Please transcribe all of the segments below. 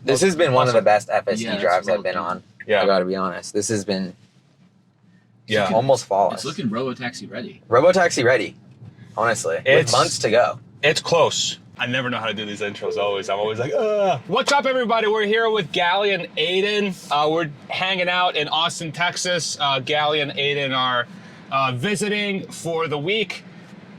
This has been one of the best FSD drives well I've been on. Yeah. I gotta be honest. This has been Yeah. almost flawless. It's looking Robotaxi ready. Robotaxi ready, honestly. With months to go. It's close. I never know how to do these intros always. I'm always like, ugh. What's up, everybody? We're here with Gali and Aiden. We're hanging out in Austin, Texas. Gali and Aiden are visiting for the week.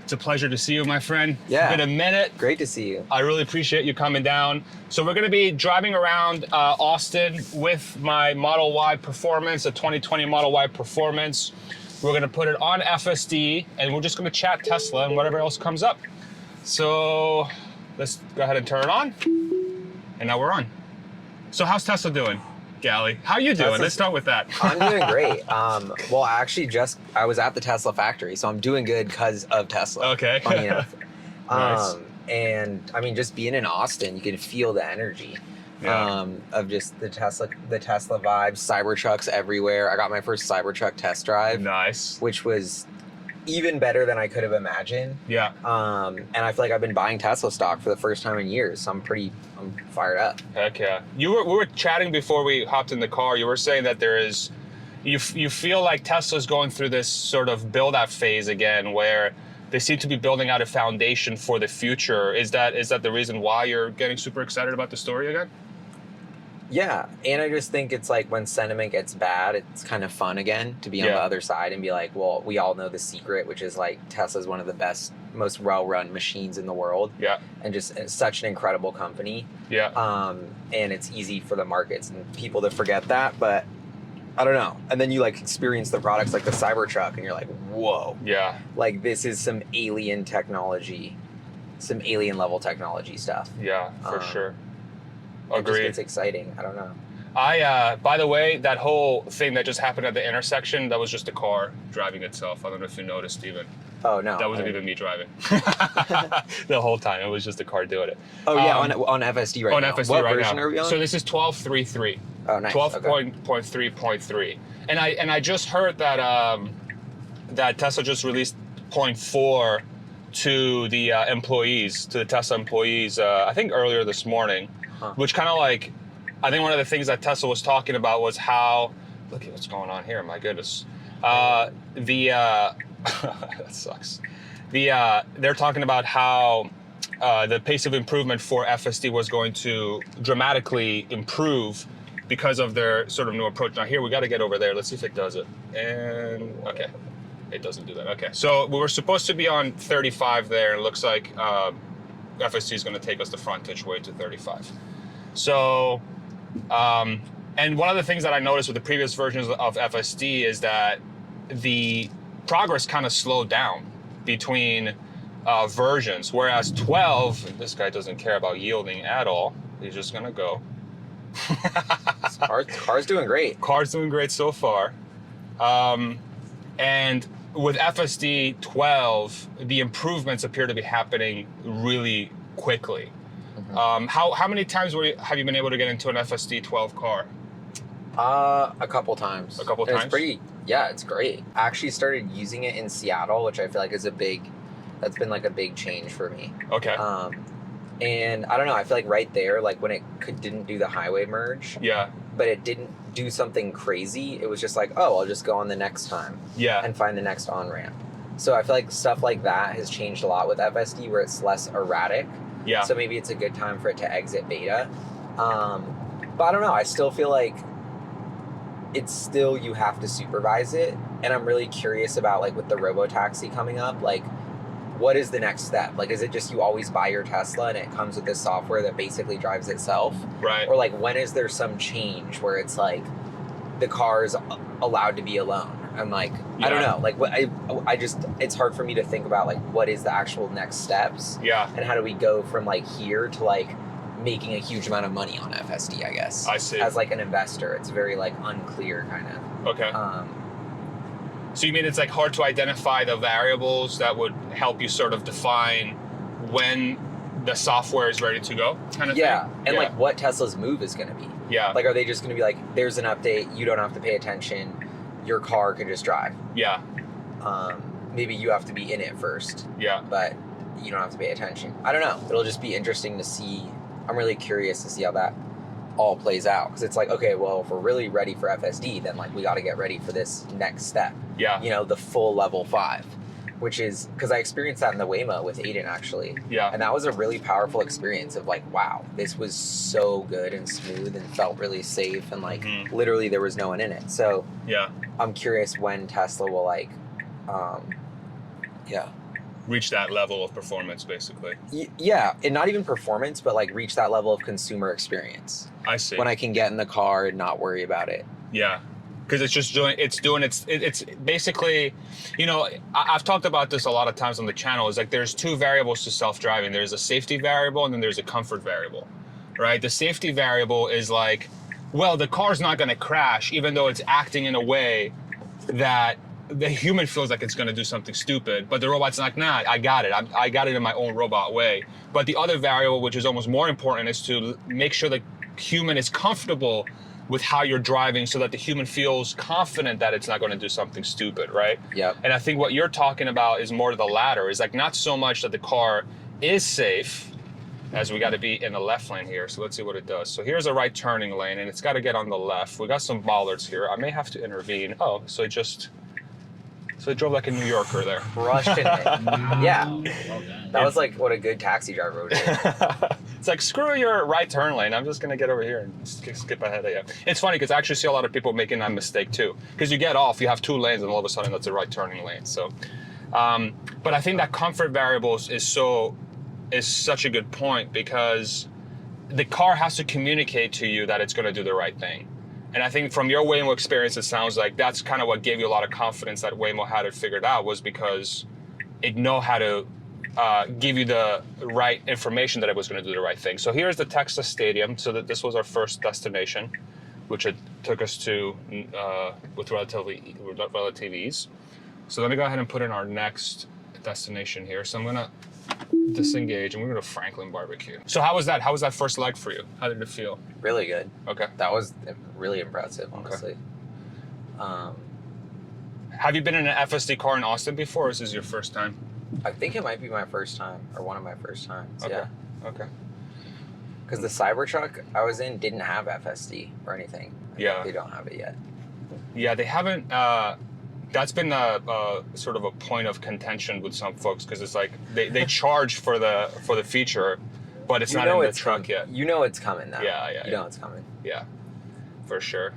It's a pleasure to see you, my friend. Yeah. It's been a minute. Great to see you. I really appreciate you coming down. So we're gonna be driving around Austin with my Model Y Performance, a 2020 Model Y Performance. We're gonna put it on FSD and we're just gonna chat Tesla and whatever else comes up. So let's go ahead and turn it on. And now we're on. So how's Tesla doing, Gali? How you doing? Let's start with that. I'm doing great. Well, actually, I was at the Tesla factory, so I'm doing good because of Tesla. Okay. Funny enough. Nice. And I mean, just being in Austin, you can feel the energy of just the Tesla vibes, Cybertrucks everywhere. I got my first Cybertruck test drive. Nice. Which was even better than I could have imagined. Yeah. And I feel like I've been buying Tesla stock for the first time in years, so I'm fired up. Heck yeah. We were chatting before we hopped in the car. You were saying that you feel like Tesla's going through this sort of build out phase again where they seem to be building out a foundation for the future. Is that the reason why you're getting super excited about the story again? Yeah, and I just think it's like when sentiment gets bad, it's kind of fun again to be on the other side and be like, well, we all know the secret, which is like Tesla's one of the best, most well-run machines in the world. Yeah. And just such an incredible company. Yeah. And it's easy for the markets and people to forget that, but I don't know. And then you like experience the products like the Cybertruck and you're like, whoa. Yeah. Like this is some alien technology, some alien level technology stuff. Yeah, for sure. Agreed. It's exciting. I don't know. By the way, that whole thing that just happened at the intersection, that was just a car driving itself. I don't know if you noticed, Steven. Oh, no. That wasn't even me driving. The whole time. It was just a car doing it. Oh, yeah, on FSD right now. On FSD what right version now. are we on? So this is 12.3.3. Oh, nice. 12.3.3. And I just heard that that Tesla just released 0.4 to the employees, to the Tesla employees, I think earlier this morning. Which kind of like, I think one of the things that Tesla was talking about was how, look at what's going on here, my goodness. That sucks. They're talking about how the pace of improvement for FSD was going to dramatically improve because of their sort of new approach. Now here, we got to get over there. Let's see if it does it. And okay, it doesn't do that. Okay, so we were supposed to be on 35 there. It looks like FSD is going to take us the frontage way to 35. So, and one of the things that I noticed with the previous versions of FSD is that the progress kind of slowed down between versions, whereas 12, this guy doesn't care about yielding at all. He's just going to go. Car's doing great. Car's doing great so far. And with FSD 12, the improvements appear to be happening really quickly. Mm-hmm. How many times have you been able to get into an FSD 12 car? A couple times. A couple times? It's great. I actually started using it in Seattle, which I feel like that's been like a big change for me. Okay. And I don't know, I feel like right there, like when it didn't do the highway merge. Yeah. But it didn't do something crazy. It was just like, oh, I'll just go on the next time. Yeah. And find the next on-ramp. So I feel like stuff like that has changed a lot with FSD where it's less erratic. Yeah. So maybe it's a good time for it to exit beta. But I don't know, I still feel like it's still, you have to supervise it. And I'm really curious about like with the Robotaxi coming up, like what is the next step? Like, is it just you always buy your Tesla and it comes with this software that basically drives itself? Right. Or like, when is there some change where it's like the car is allowed to be alone? I'm like, I don't know. Like, I just, it's hard for me to think about like, what is the actual next steps? Yeah. And how do we go from like here to like making a huge amount of money on FSD, I guess. I see. As like an investor, it's very like unclear kind of. Okay. So you mean it's like hard to identify the variables that would help you sort of define when the software is ready to go kind of thing? And like what Tesla's move is going to be. Yeah. Like, are they just going to be like, there's an update, you don't have to pay attention, your car can just drive. Yeah. Maybe you have to be in it first. Yeah. But you don't have to pay attention. I don't know. It'll just be interesting to see. I'm really curious to see how that all plays out. Because it's like, okay, well, if we're really ready for FSD, then like we got to get ready for this next step. Yeah. You know, the full level 5, which is because I experienced that in the Waymo with Aiden actually. Yeah. And that was a really powerful experience of like, wow, this was so good and smooth and felt really safe and like literally there was no one in it. So yeah, I'm curious when Tesla will like, reach that level of performance basically. Yeah, and not even performance, but like reach that level of consumer experience. I see. When I can get in the car and not worry about it. Yeah, because it's basically, you know, I've talked about this a lot of times on the channel. Is like there's 2 variables to self-driving. There's a safety variable and then there's a comfort variable, right? The safety variable is like, well, the car's not going to crash even though it's acting in a way that the human feels like it's going to do something stupid, but the robot's like, nah, I got it. I got it in my own robot way. But the other variable, which is almost more important, is to make sure the human is comfortable with how you're driving so that the human feels confident that it's not going to do something stupid, right? Yep. And I think what you're talking about is more the latter. Is like not so much that the car is safe, as we got to be in the left lane here. So let's see what it does. So here's a right turning lane, and it's got to get on the left. We got some bollards here. I may have to intervene. Oh, so it drove like a New Yorker there. Crushing it. Yeah. That was like what a good taxi driver would do. It's like, screw your right turn lane. I'm just going to get over here and skip ahead of you. It's funny because I actually see a lot of people making that mistake too. Because you get off, you have 2 lanes, and all of a sudden that's a right turning lane. So, but I think that comfort variables is such a good point because the car has to communicate to you that it's going to do the right thing. And I think from your Waymo experience, it sounds like that's kind of what gave you a lot of confidence that Waymo had it figured out, was because it know how to give you the right information that it was going to do the right thing. So here's the Texas Stadium. So that this was our first destination, which it took us to with relative ease. So let me go ahead and put in our next destination here. So I'm going to disengage and we're going to Franklin Barbecue. So how was that? How was that first leg for you? How did it feel? Really good. Okay. That was really impressive, honestly. Okay. Have you been in an FSD car in Austin before, or is this your first time? I think it might be my first time, or one of my first times. Okay. Yeah. Okay. Because the Cybertruck I was in didn't have FSD or anything. Yeah. They don't have it yet. Yeah, they haven't. That's been a sort of a point of contention with some folks because it's like they charge for the feature, but it's not in the truck yet. You know it's coming now. Yeah. You know it's coming. Yeah, for sure.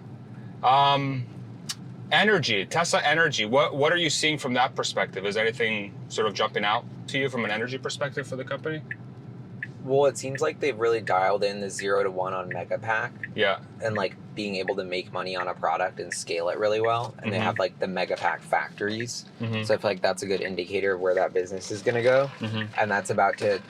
Energy, Tesla Energy. What are you seeing from that perspective? Is anything sort of jumping out to you from an energy perspective for the company? Well, it seems like they've really dialed in the 0 to 1 on Megapack. Yeah. And like being able to make money on a product and scale it really well. And they have like the Megapack factories. So I feel like that's a good indicator of where that business is going to go. And that's about to,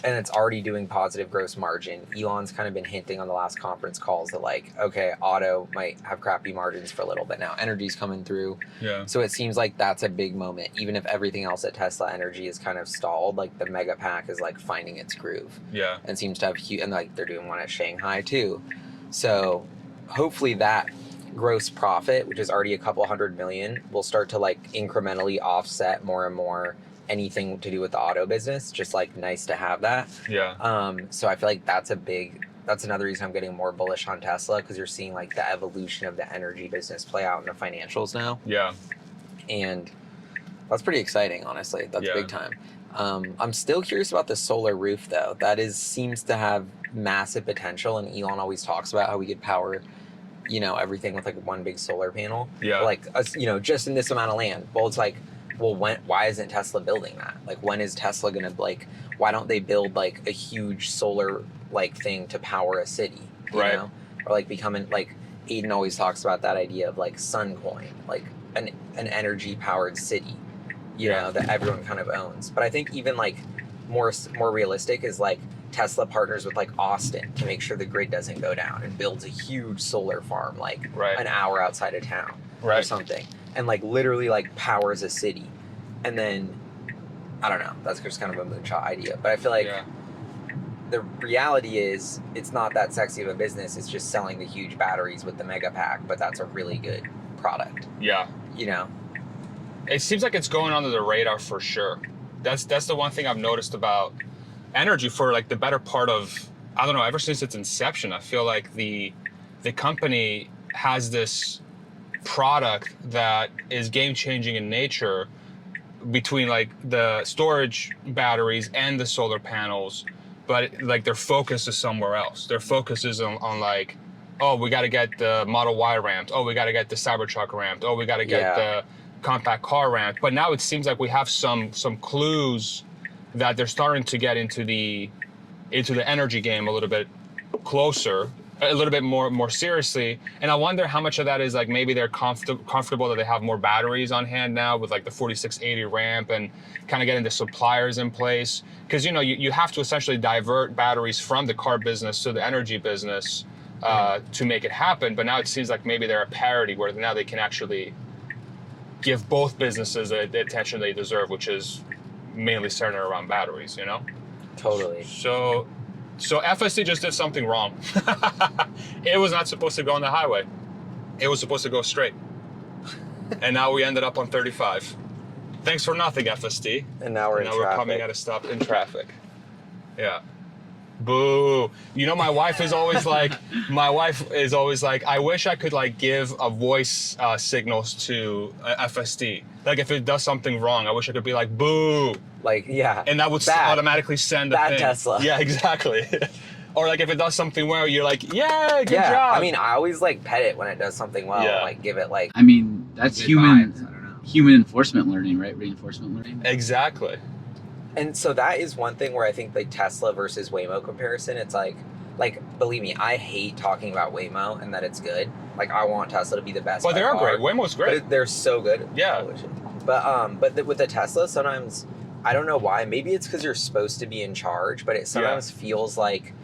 and it's already doing positive gross margin. Elon's kind of been hinting on the last conference calls that like, okay, auto might have crappy margins for a little bit now. Energy's coming through. Yeah. So it seems like that's a big moment. Even if everything else at Tesla Energy is kind of stalled, like the Megapack is like finding its groove. Yeah. And seems to have huge, and like they're doing one at Shanghai too. So hopefully that gross profit, which is already a couple $100 million, will start to like incrementally offset more and more anything to do with the auto business. Just like nice to have that. Yeah. So I feel like that's another reason I'm getting more bullish on Tesla, because you're seeing like the evolution of the energy business play out in the financials now. Yeah. And that's pretty exciting, honestly. That's big time. I'm still curious about the solar roof though. That seems to have massive potential, and Elon always talks about how we could power, everything with like one big solar panel. Yeah. Like us, just in this amount of land. Well, it's like, well, why isn't Tesla building that? Like, when is Tesla gonna why don't they build like a huge solar like thing to power a city? You Right. know? Or like becoming like Aiden always talks about that idea of like Suncoin, like an energy powered city. That everyone kind of owns. But I think even like more realistic is like Tesla partners with like Austin to make sure the grid doesn't go down and builds a huge solar farm like an hour outside of town or something, and like literally like powers a city. And then I don't know, that's just kind of a moonshot idea, but I feel like the reality is it's not that sexy of a business. It's just selling the huge batteries with the Megapack, but that's a really good product. Yeah. It seems like it's going under the radar for sure. That's the one thing I've noticed about energy for like the better part of, I don't know, ever since its inception, I feel like the company has this product that is game changing in nature between like the storage batteries and the solar panels, but like their focus is somewhere else. Their focus is on like, oh, we got to get the Model Y ramped. Oh, we got to get the Cybertruck ramped. Oh, we got to get the compact car ramped. But now it seems like we have some clues that they're starting to get into the energy game a little bit closer, a little bit more seriously. And I wonder how much of that is like maybe they're comfortable that they have more batteries on hand now with like the 4680 ramp and kind of getting the suppliers in place. Because, you know, you have to essentially divert batteries from the car business to the energy business to make it happen. But now it seems like maybe they're a parity where now they can actually give both businesses the attention they deserve, which is mainly centered around batteries, you know? Totally. So FSD just did something wrong. It was not supposed to go on the highway. It was supposed to go straight. And now we ended up on 35. Thanks for nothing, FSD. And now we're in traffic. We're coming at a stop in traffic. Yeah. Boo. You know, my wife is always like, I wish I could like give a voice signals to FSD. Like if it does something wrong, I wish I could be like, boo. Like, yeah. And that would automatically send a bad thing. Tesla. Yeah, exactly. Or like if it does something well, you're like, yeah, good job. I mean, I always like pet it when it does something well. Yeah. Like give it like. I mean, that's human. Vibes. I don't know. Human enforcement learning, right? Reinforcement learning. Exactly. And so that is one thing where I think the Tesla versus Waymo comparison, it's like believe me, I hate talking about Waymo and that it's good. Like I want Tesla to be the best. Well, they are great. Waymo's great. They're so good. Yeah. But with the Tesla, sometimes I don't know why. Maybe it's because you're supposed to be in charge, but it sometimes feels like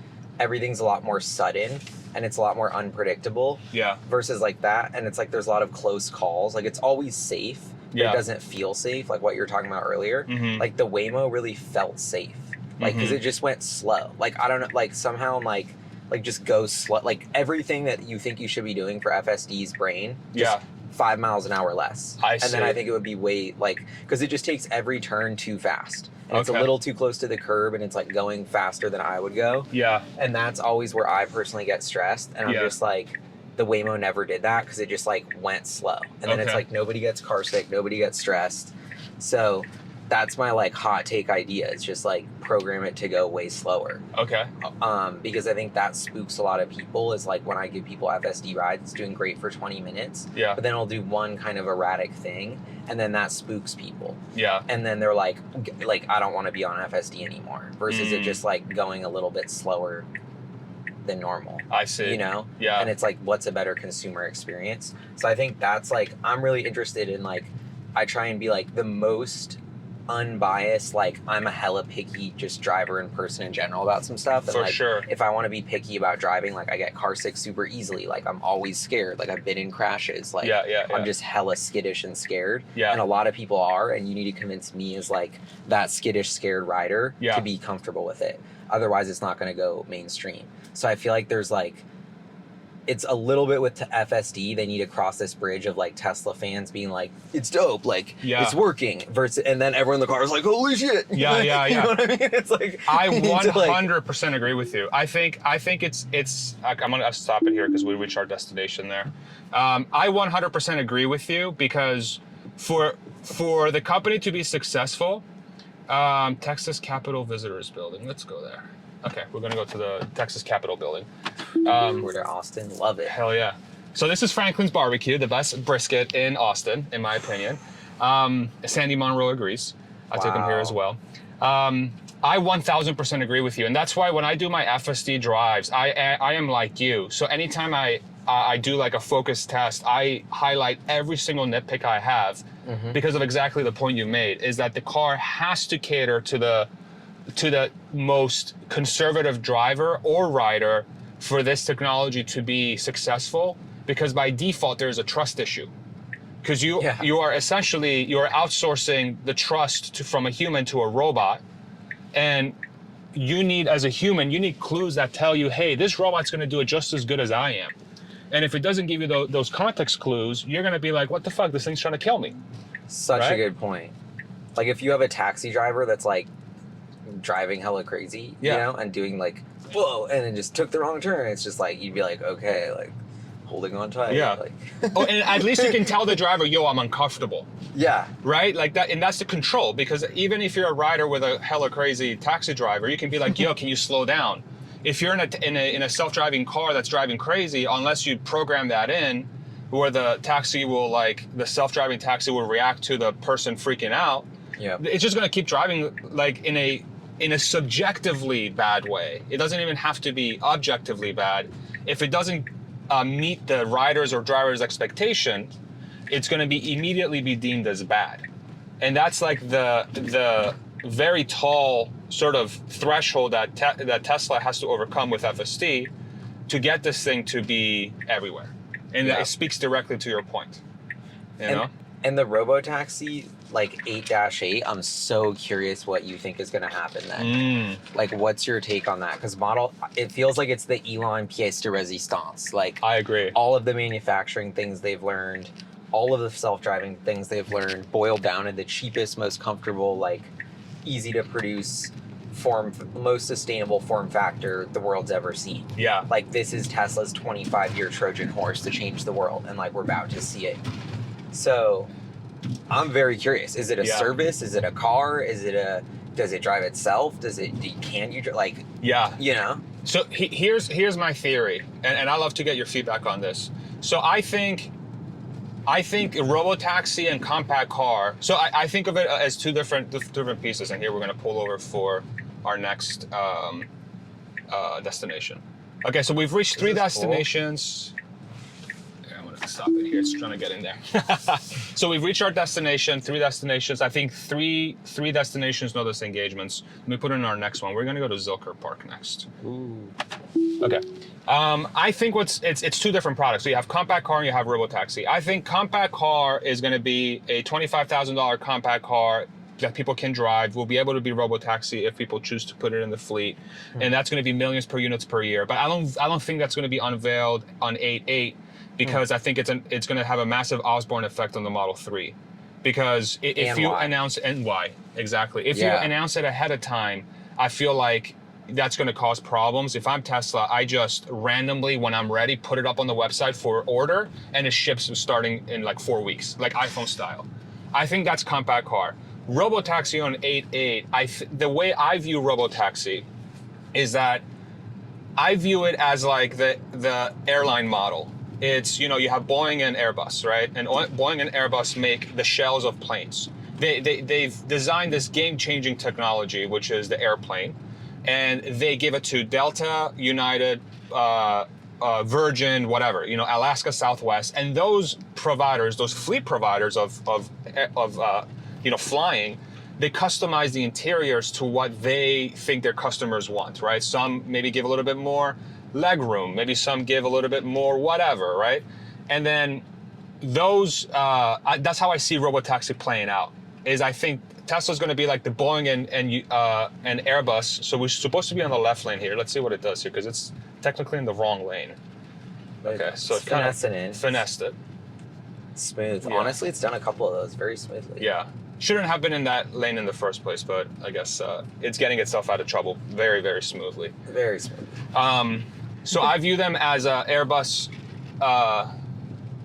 everything's a lot more sudden and it's a lot more unpredictable. Yeah. Versus like that, and it's like there's a lot of close calls. Like it's always safe. But it doesn't feel safe, like what you were talking about earlier. Mm-hmm. Like the Waymo really felt safe, like because it just went slow. Like I don't know, like somehow like just goes slow. Like everything that you think you should be doing for FSD's brain, just 5 miles an hour less. And then I think it would be way because it just takes every turn too fast. And it's a little too close to the curb, and it's like going faster than I would go. Yeah. And that's always where I personally get stressed, and I'm just like. The Waymo never did that because it just like went slow, and then it's like nobody gets car sick, nobody gets stressed. So that's my like hot take idea. It's just like program it to go way slower. Okay. Because I think that spooks a lot of people. Is like when I give people FSD rides, it's doing great for 20 minutes. Yeah. But then I'll do one kind of erratic thing, and then that spooks people. Yeah. And then they're like I don't want to be on FSD anymore. Versus it just like going a little bit slower than normal. I see. You know? Yeah. And it's like, what's a better consumer experience? So I think that's like, I'm really interested in like, I try and be like the most unbiased, like I'm a hella picky just driver and person in general about some stuff. And For like, sure. if I want to be picky about driving, like I get car sick super easily. Like I'm always scared. Like I've been in crashes. Like I'm just hella skittish and scared. Yeah. And a lot of people are, and you need to convince me as like that skittish, scared rider to be comfortable with it. Otherwise it's not going to go mainstream. So I feel like there's like, it's a little bit with FSD. They need to cross this bridge of like Tesla fans being like, it's dope, like it's working. Versus, and then everyone in the car is like, holy shit. Yeah, like, yeah. You know what I mean? It's like I 100% agree with you. I think it's. I'm gonna stop it here because we reached our destination there. I 100% agree with you because for the company to be successful, Texas Capitol Visitors Building. Let's go there. Okay, we're gonna go to the Texas Capitol Building. We're to Austin, love it. Hell yeah. So this is Franklin's Barbecue, the best brisket in Austin, in my opinion. Sandy Monroe agrees. I took him here as well. I 1000% agree with you. And that's why when I do my FSD drives, I am like you. So anytime I do like a focus test, I highlight every single nitpick I have because of exactly the point you made, is that the car has to cater to the most conservative driver or rider for this technology to be successful, because by default there's a trust issue, because you are essentially you're outsourcing the trust from a human to a robot, and you need, as a human, you need clues that tell you, hey, this robot's going to do it just as good as I am. And if it doesn't give you those context clues, you're going to be like, what the fuck, this thing's trying to kill me. Such a good point. Like if you have a taxi driver that's like driving hella crazy, you know, and doing like whoa, and then just took the wrong turn. It's just like, you'd be like, okay, like holding on tight. Yeah. Like, Oh, and at least you can tell the driver, yo, I'm uncomfortable. yeah. Right? Like that, and that's the control, because even if you're a rider with a hella crazy taxi driver, you can be like, yo, can you slow down? If you're in a self-driving car that's driving crazy, unless you program that in, where the taxi will, like, the self-driving taxi will react to the person freaking out, Yeah. it's just gonna keep driving like in a subjectively bad way. It doesn't even have to be objectively bad. If it doesn't meet the rider's or driver's expectation, it's going to be immediately be deemed as bad. And that's like the very tall sort of threshold that that Tesla has to overcome with FSD to get this thing to be everywhere. And Yeah. it speaks directly to your point. You know? And the Robotaxi, like 8-8, I'm so curious what you think is going to happen then. Like, what's your take on that? Because it feels like it's the Elon pièce de résistance. Like, I agree. all of the manufacturing things they've learned, all of the self-driving things they've learned, boiled down in the cheapest, most comfortable, like, easy to produce most sustainable form factor the world's ever seen. Yeah. Like, this is Tesla's 25-year Trojan horse to change the world, and like, we're about to see it. So I'm very curious. Is it a service? Is it a car? Does it drive itself? Can you like, yeah, you know? So here's my theory, and I love to get your feedback on this. So I think Robotaxi and compact car. So I think of it as two different pieces. And here we're going to pull over for our next destination. Okay, so we've reached 3 destinations. Yeah, I'm going to stop it here. It's trying to get in there. So we've reached our destination, 3 destinations. I think three destinations, no disengagements. Let me put in our next one. We're going to go to Zilker Park next. Ooh. Okay. I think it's 2 different products. So you have compact car and you have Robotaxi. I think compact car is going to be a $25,000 compact car that people can drive. Will be able to be Robotaxi if people choose to put it in the fleet, and that's going to be millions per units per year. But I don't think that's going to be unveiled on 8.8 because I think it's going to have a massive Osborne effect on the Model 3. Because if you announce and why exactly if you announce it ahead of time, I feel like that's going to cause problems. If I'm Tesla, I just randomly, when I'm ready, put it up on the website for order, and it ships starting in like 4 weeks, like iPhone style. I think that's compact car. Robotaxi on 8.8, the way I view Robotaxi is that I view it as like the airline model. It's, you have Boeing and Airbus, right? And Boeing and Airbus make the shells of planes. They've designed this game-changing technology, which is the airplane, and they give it to Delta, United, Virgin, whatever, Alaska, Southwest, and those providers, those fleet providers of flying, they customize the interiors to what they think their customers want, right? Some maybe give a little bit more leg room, maybe some give a little bit more whatever, right? And then those, that's how I see Robotaxi playing out, is I think Tesla's going to be like the Boeing and Airbus. So we're supposed to be on the left lane here. Let's see what it does here, because it's technically in the wrong lane. Okay, so it kind of finessed it. Smooth. Yeah. Honestly, it's done a couple of those very smoothly. Yeah. Shouldn't have been in that lane in the first place, but I guess it's getting itself out of trouble very, very smoothly. Very smooth. So I view them as Airbus,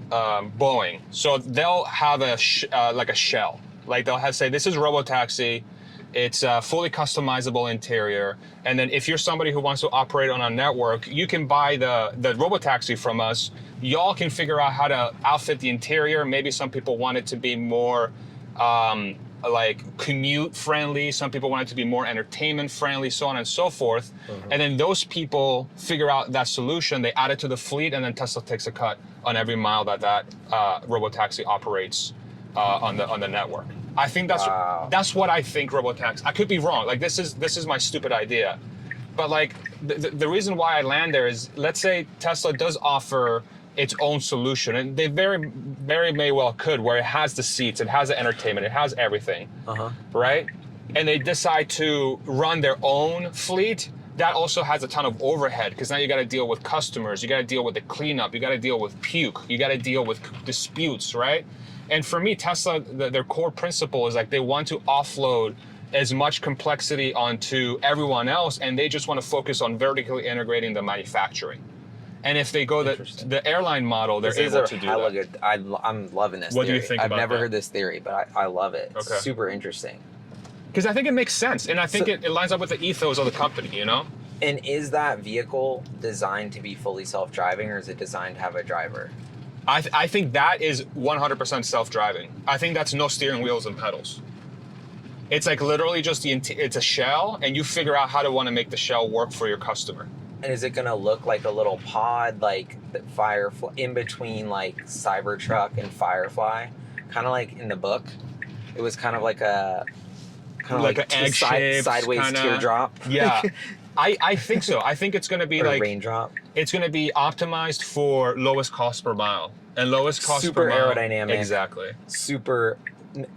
Boeing. So they'll have like a shell. Like they'll say, this is Robotaxi. It's a fully customizable interior. And then if you're somebody who wants to operate on a network, you can buy the Robotaxi from us. Y'all can figure out how to outfit the interior. Maybe some people want it to be more like commute friendly. Some people want it to be more entertainment friendly, so on and so forth. Mm-hmm. And then those people figure out that solution. They add it to the fleet, and then Tesla takes a cut on every mile that Robotaxi operates on the network. I think that's what I think Robotaxi. I could be wrong. Like this is my stupid idea, but like the reason why I land there is, let's say Tesla does offer its own solution, and they very, very may well could, where it has the seats, it has the entertainment, it has everything, right? And they decide to run their own fleet. That also has a ton of overhead, because now you got to deal with customers, you got to deal with the cleanup, you got to deal with puke, you got to deal with disputes, right? And for me, Tesla, their core principle is like they want to offload as much complexity onto everyone else, and they just want to focus on vertically integrating the manufacturing. And if they go the airline model, they're able to do that. Good. I'm loving this What theory. do you think I've about never that? heard this theory, but I love it. Okay. Super interesting. Because I think it makes sense, and I think it lines up with the ethos of the company, you know? And is that vehicle designed to be fully self-driving, or is it designed to have a driver? I think that is 100% self-driving. I think that's no steering wheels and pedals. It's like literally just it's a shell, and you figure out how to want to make the shell work for your customer. And is it going to look like a little pod, like the Firefly, in between like Cybertruck and Firefly? Kind of like in the book. It was kind of like a... Like an egg shape, sideways kinda, teardrop. Yeah, I think so. I think it's going to be or like raindrop. It's going to be optimized for lowest cost per mile, and lowest cost Super per mile. aerodynamic. Exactly. Super.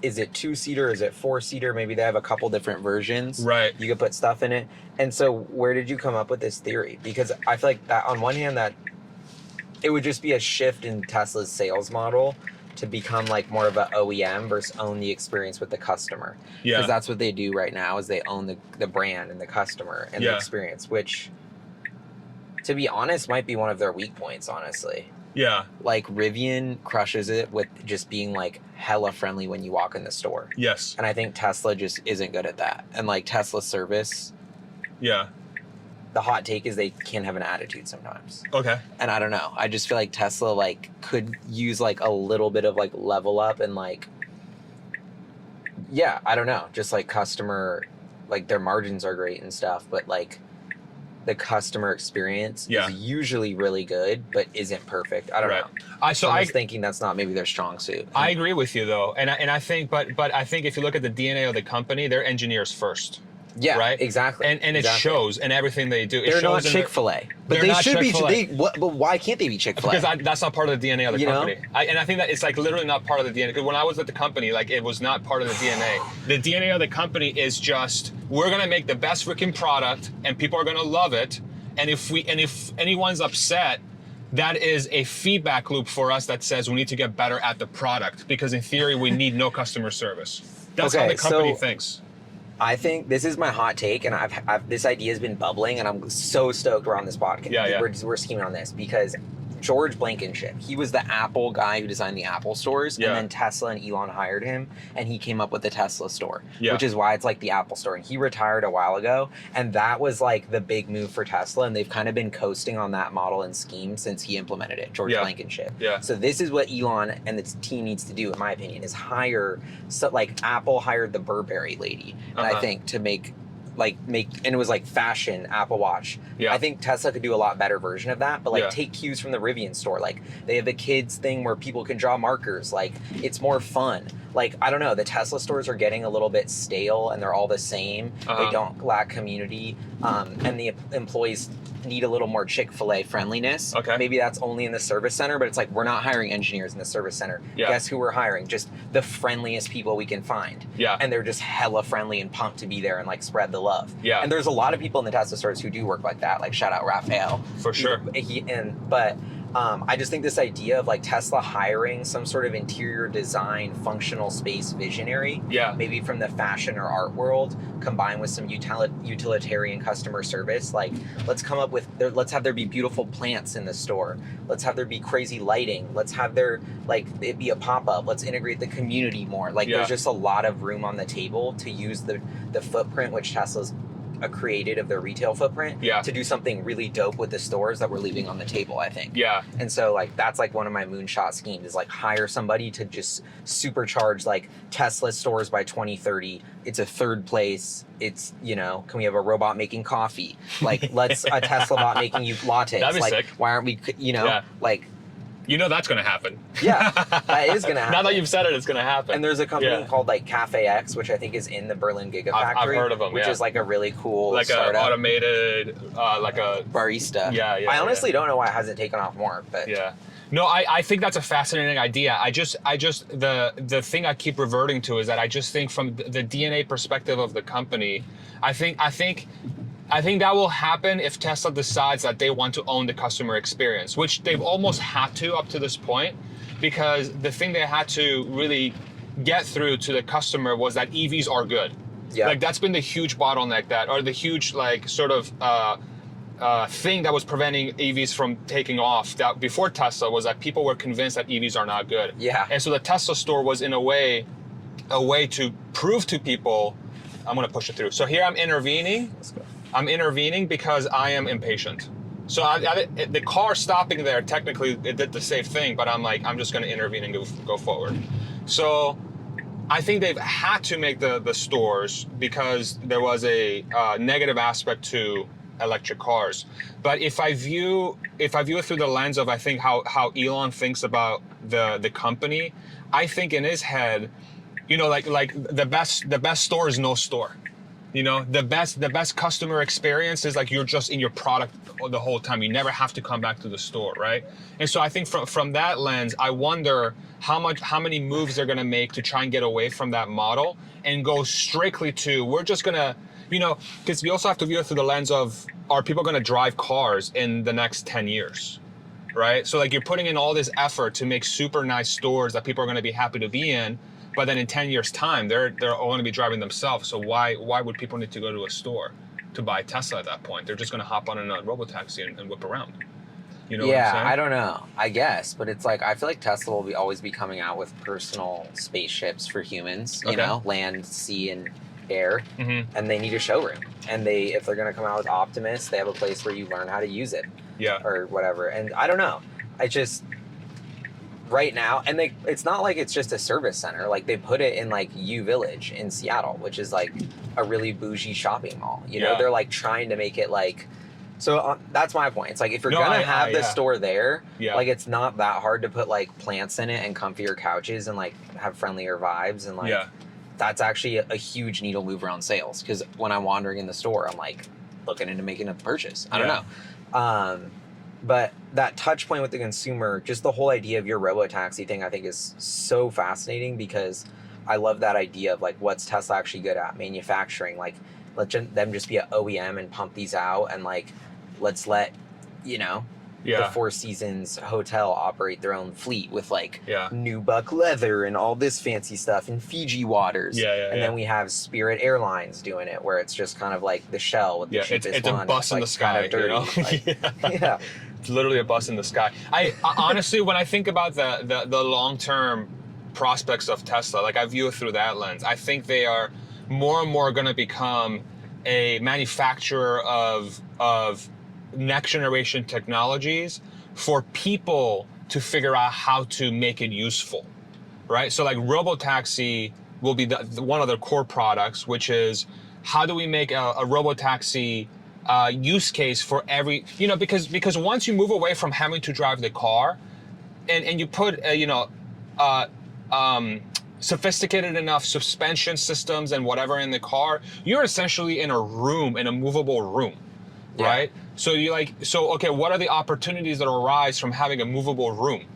Is it 2-seater? Is it 4-seater? Maybe they have a couple different versions. Right. You could put stuff in it. And so, where did you come up with this theory? Because I feel like that on one hand, that it would just be a shift in Tesla's sales model to become like more of a OEM versus own the experience with the customer. Yeah. Because that's what they do right now is they own the brand and the customer and the experience, which, to be honest, might be one of their weak points, honestly. Yeah. Like Rivian crushes it with just being like hella friendly when you walk in the store. Yes. And I think Tesla just isn't good at that. And like Tesla service, Yeah. the hot take is they can have an attitude sometimes. Okay. And I don't know. I just feel like Tesla like could use like a little bit of like level up and like, yeah, I don't know. Just like customer, like their margins are great and stuff, but like the customer experience is usually really good, but isn't perfect. I don't know. I was thinking that's not maybe their strong suit. I agree with you though. And I think, but I think if you look at the DNA of the company, they're engineers first. Yeah, right. Exactly. And it shows in everything they do. They're not Chick-fil-A, but they should be. But why can't they be Chick-fil-A? Because that's not part of the DNA of the company. And I think that it's like literally not part of the DNA. Because when I was at the company, like it was not part of the DNA. The DNA of the company is just we're gonna make the best freaking product, and people are gonna love it. And if anyone's upset, that is a feedback loop for us that says we need to get better at the product. Because in theory, we need no customer service. That's how the company thinks. I think this is my hot take, and I've this idea has been bubbling, and I'm so stoked we're on this podcast. Yeah. We're scheming on this because George Blankenship, he was the Apple guy who designed the Apple stores, and then Tesla and Elon hired him, and he came up with the Tesla store, which is why it's like the Apple store. And he retired a while ago, and that was like the big move for Tesla, and they've kind of been coasting on that model and scheme since he implemented it, George Blankenship. Yeah. So this is what Elon and the team needs to do, in my opinion, is hire, so like Apple hired the Burberry lady, and I think to make, and it was like fashion Apple Watch. I think Tesla could do a lot better version of that, but like take cues from the Rivian store. Like they have the kids thing where people can draw markers. Like it's more fun. Like, I don't know, the Tesla stores are getting a little bit stale and they're all the same. They don't lack community. And the employees need a little more Chick-fil-A friendliness. Maybe that's only in the service center, but it's like, we're not hiring engineers in the service center. Guess who we're hiring? Just the friendliest people we can find. And they're just hella friendly and pumped to be there and like spread the love. And there's a lot of people in the Tesla stores who do work like that. Like shout out Raphael. For sure. But I just think this idea of like Tesla hiring some sort of interior design, functional space visionary, maybe from the fashion or art world, combined with some utilitarian customer service. Like, let's come up with, let's have there be beautiful plants in the store. Let's have there be crazy lighting. Let's have there, like, it be a pop-up. Let's integrate the community more. Like, there's just a lot of room on the table to use the footprint which Tesla's created of their retail footprint to do something really dope with the stores that we're leaving on the table, I think. And so like that's like one of my moonshot schemes is like hire somebody to just supercharge like Tesla stores by 2030. It's a third place. It's, you know, can we have a robot making coffee? Like let's a Tesla bot making you lattes. That'd be like sick. Why aren't we, you know, like you know that's going to happen. That is going to happen. Now that you've said it, it's going to happen. And there's a company called like Cafe X, which I think is in the Berlin Gigafactory. I've heard of them, which is like a really cool like startup. An automated, like a barista. I honestly don't know why it hasn't taken off more, but no, I think that's a fascinating idea. I just the thing I keep reverting to is that I just think from the DNA perspective of the company, I think that will happen if Tesla decides that they want to own the customer experience, which they've almost had to up to this point, because the thing they had to really get through to the customer was that EVs are good. Yeah. Like that's been the huge bottleneck or the huge like sort of thing that was preventing EVs from taking off that before Tesla was that people were convinced that EVs are not good. Yeah. And so the Tesla store was in a way to prove to people, I'm going to push it through. So here I'm intervening. Let's go. I'm intervening because I am impatient. So the car stopping there, technically it did the safe thing, but I'm like, I'm just going to intervene and go forward. So I think they've had to make the stores because there was a negative aspect to electric cars. But if I view it through the lens of I think how Elon thinks about the company, I think in his head, you know, like the best store is no store. You know, the best customer experience is like you're just in your product the whole time. You never have to come back to the store, right? And so I think from that lens, I wonder how many moves they're gonna make to try and get away from that model and go strictly to we're just gonna, you know, because we also have to view it through the lens of are people gonna drive cars in the next 10 years, right? So like you're putting in all this effort to make super nice stores that people are gonna be happy to be in. But then in 10 years' time, they're all going to be driving themselves. So why would people need to go to a store to buy a Tesla at that point? They're just going to hop on a Robotaxi and whip around. You know what I'm saying? I don't know. I guess, but it's like I feel like Tesla will always be coming out with personal spaceships for humans. You know, land, sea, and air, and they need a showroom. And if they're going to come out with Optimus, they have a place where you learn how to use it. Yeah. Or whatever. And I don't know. I just. Right now, and it's not like it's just a service center. Like they put it in like U Village in Seattle, which is like a really bougie shopping mall. You know, they're like trying to make it like. So that's my point. It's like if you're gonna have the store there, like it's not that hard to put like plants in it and comfier couches and like have friendlier vibes and like that's actually a huge needle mover on sales. Because when I'm wandering in the store, I'm like looking into making a purchase. I don't know. But that touch point with the consumer, just the whole idea of your Robotaxi thing, I think is so fascinating because I love that idea of like, what's Tesla actually good at? Manufacturing. Like, let them just be an OEM and pump these out. And like, let's let, you know, the Four Seasons Hotel operate their own fleet with like nubuck leather and all this fancy stuff and Fiji waters. And then we have Spirit Airlines doing it where it's just kind of like the shell with the cheapest it's one. A bus in like the sky, kind of dirty. You know? Like, It's literally a bus in the sky. I honestly, when I think about the long-term prospects of Tesla, like I view it through that lens. I think they are more and more going to become a manufacturer of next generation technologies for people to figure out how to make it useful, right? So like Robotaxi will be one of their core products, which is how do we make a Robotaxi use case for every, you know, because once you move away from having to drive the car and you put, sophisticated enough suspension systems and whatever in the car, you're essentially in a movable room, right? So okay, what are the opportunities that arise from having a movable room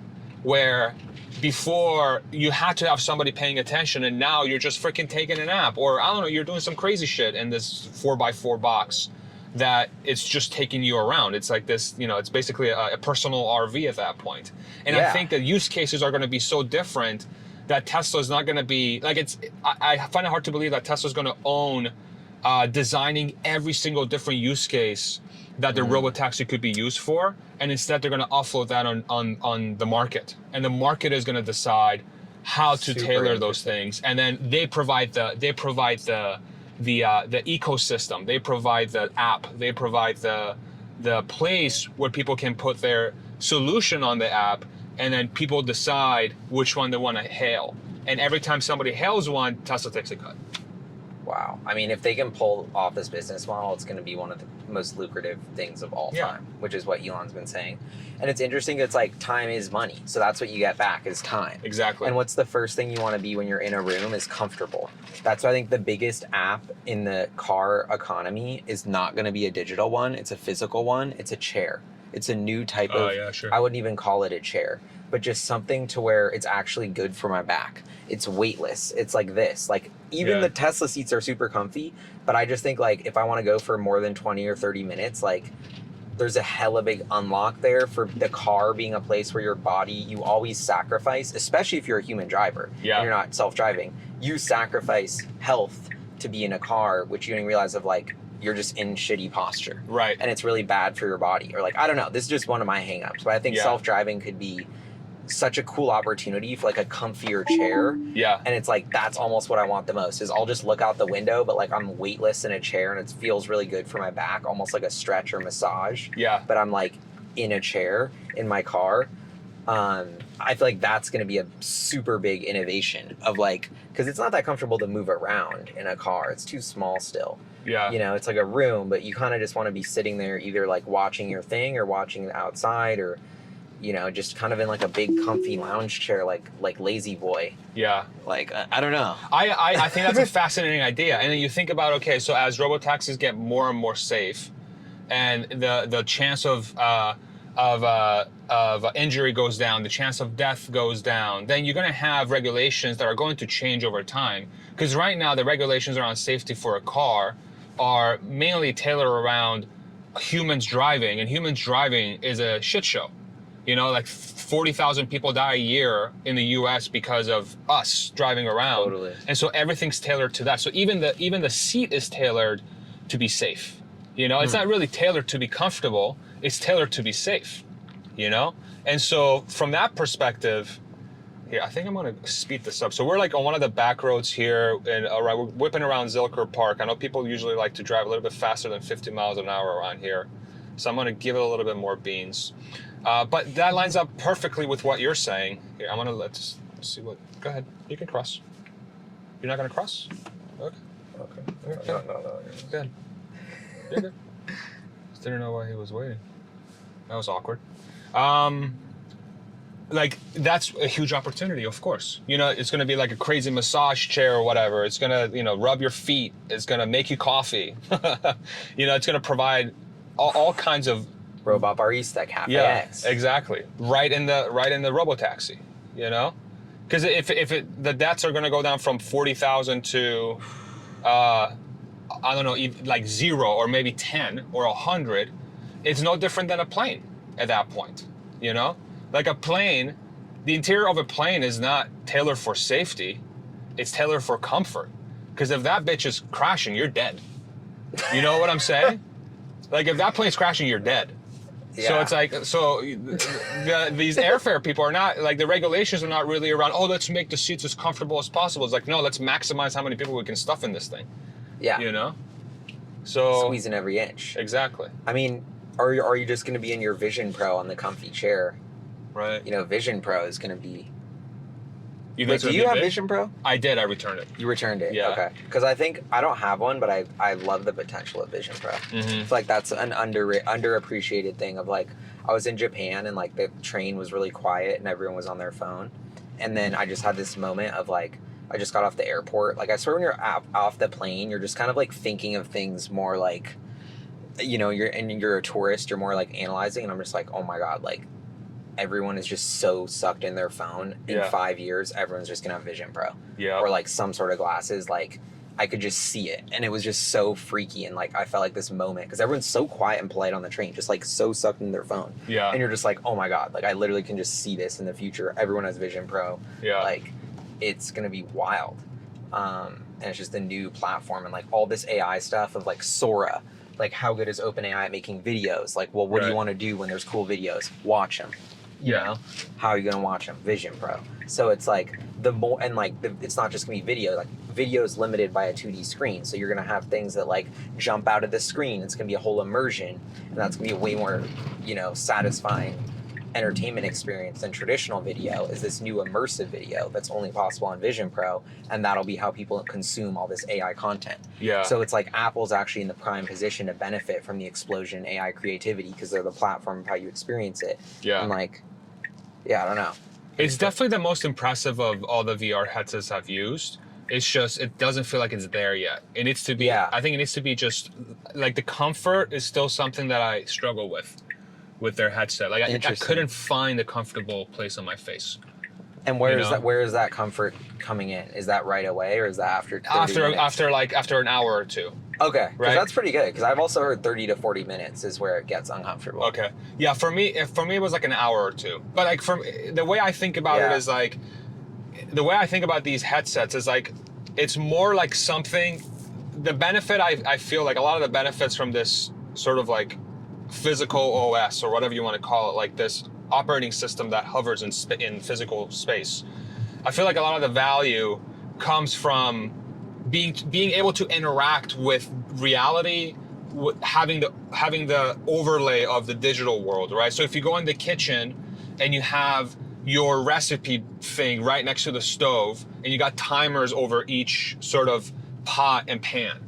where before you had to have somebody paying attention and now you're just freaking taking a nap or I don't know, you're doing some crazy shit in this 4x4 box that it's just taking you around. It's like this, you know, it's basically a personal RV at that point. And I think the use cases are going to be so different that Tesla's not going to be like I find it hard to believe that Tesla's going to own designing every single different use case that the Robotaxi could be used for, and instead they're going to offload that on the market, and the market is going to decide how to tailor those things, and then they provide the ecosystem, they provide the app, they provide the place where people can put their solution on the app, and then people decide which one they want to hail. And every time somebody hails one, Tesla takes a cut. Wow. I mean, if they can pull off this business model, it's going to be one of the most lucrative things of all time, which is what Elon's been saying. And it's interesting. It's like time is money. So that's what you get back is time. Exactly. And what's the first thing you want to be when you're in a room is comfortable. That's why I think the biggest app in the car economy is not going to be a digital one. It's a physical one. It's a chair. It's a new type of, I wouldn't even call it a chair, but just something to where it's actually good for my back. It's weightless. It's like this. Like even the Tesla seats are super comfy, but I just think like if I want to go for more than 20 or 30 minutes, like there's a hella big unlock there for the car being a place where your body, you always sacrifice, especially if you're a human driver and you're not self-driving, you sacrifice health to be in a car, which you don't even realize of like, you're just in shitty posture. Right. And it's really bad for your body. Or like, I don't know, this is just one of my hangups, but I think self-driving could be such a cool opportunity for like a comfier chair. Yeah. And it's like, that's almost what I want the most is I'll just look out the window, but like I'm weightless in a chair and it feels really good for my back, almost like a stretch or massage. Yeah. But I'm like in a chair in my car. I feel like that's going to be a super big innovation of like, because it's not that comfortable to move around in a car. It's too small still. Yeah. You know, it's like a room, but you kind of just want to be sitting there either like watching your thing or watching outside or, you know, just kind of in like a big comfy lounge chair, like lazy boy. Yeah. Like, I don't know. I think that's a fascinating idea. And then you think about, okay, so as robotaxis get more and more safe and the chance of injury goes down, the chance of death goes down, then you're going to have regulations that are going to change over time. Because right now, the regulations around safety for a car are mainly tailored around humans driving, and humans driving is a shit show. You know, like 40,000 people die a year in the US because of us driving around. Totally. And so everything's tailored to that. So even the seat is tailored to be safe. You know, it's not really tailored to be comfortable, it's tailored to be safe, you know? And so from that perspective, here, I think I'm gonna speed this up. So we're like on one of the back roads here, and we're whipping around Zilker Park. I know people usually like to drive a little bit faster than 50 miles an hour around here. So I'm gonna give it a little bit more beans. But that lines up perfectly with what you're saying. Here, I'm gonna let's see what, go ahead, you can cross. You're not gonna cross? Okay. Okay. No. Good. You're good. Just didn't know why he was waiting. That was awkward. Like that's a huge opportunity, of course. You know, it's gonna be like a crazy massage chair or whatever. It's gonna, you know, rub your feet. It's gonna make you coffee. You know, it's gonna provide all kinds of Robot barista, Cafe X. Exactly. Right in the Robotaxi. You know, because if the deaths are gonna go down from 40,000 to I don't know, like 0 or maybe 10 or 100, it's no different than a plane at that point, you know? Like a plane, the interior of a plane is not tailored for safety, it's tailored for comfort. Because if that bitch is crashing, you're dead. You know what I'm saying? Like if that plane's crashing, you're dead. Yeah. So it's like, these airfare people are not, like the regulations are not really around, oh, let's make the seats as comfortable as possible. It's like, no, let's maximize how many people we can stuff in this thing. Yeah. You know? So squeezing every inch. Exactly. I mean, are you just going to be in your Vision Pro on the comfy chair? Right. You know, Vision Pro is going to be... Wait, do you have Vision Pro? I did. I returned it. You returned it? Yeah. Okay. Because I don't have one, but I love the potential of Vision Pro. Mm-hmm. I feel like that's an underappreciated thing of like, I was in Japan and like the train was really quiet and everyone was on their phone. And then I just had this moment of like, I just got off the airport. Like I swear when you're off the plane, you're just kind of like thinking of things more like, you know, you're a tourist, you're more like analyzing. And I'm just like, oh my God, like everyone is just so sucked in their phone. In 5 years, everyone's just gonna have Vision Pro. Yeah. Or like some sort of glasses. Like I could just see it. And it was just so freaky. And like, I felt like this moment, because everyone's so quiet and polite on the train, just like so sucked in their phone. Yeah. And you're just like, oh my God, like I literally can just see this in the future. Everyone has Vision Pro. Yeah. Like it's gonna be wild. And it's just a new platform and like all this AI stuff of like Sora. Like how good is OpenAI at making videos? Like, well, what do you want to do when there's cool videos? Watch them. You know? How are you gonna watch them? Vision Pro. So it's like the more, and like it's not just gonna be video. Like video is limited by a 2D screen, so you're gonna have things that like jump out of the screen. It's gonna be a whole immersion, and that's gonna be a way more, you know, satisfying entertainment experience than traditional video. Is this new immersive video that's only possible on Vision Pro, and that'll be how people consume all this AI content. Yeah. So it's like Apple's actually in the prime position to benefit from the explosion in AI creativity because they're the platform of how you experience it. Yeah. And like, yeah, I don't know. It's definitely the most impressive of all the VR headsets I've used. It's just, it doesn't feel like it's there yet. It needs to be, I think it needs to be just, like the comfort is still something that I struggle with their headset. Like I couldn't find a comfortable place on my face. And where is that comfort coming in? Is that right away or is that after 30 minutes? After an hour or two. Okay, because right? that's pretty good. Because I've also heard 30 to 40 minutes is where it gets uncomfortable. Okay, yeah. For me, it was like an hour or two. But like the way I think about it is like, the way I think about these headsets is like, it's more like something the benefit, I feel like a lot of the benefits from this sort of like physical OS or whatever you want to call it, like this operating system that hovers in physical space, I feel like a lot of the value comes from being able to interact with reality, having the overlay of the digital world, right? So if you go in the kitchen and you have your recipe thing right next to the stove and you got timers over each sort of pot and pan,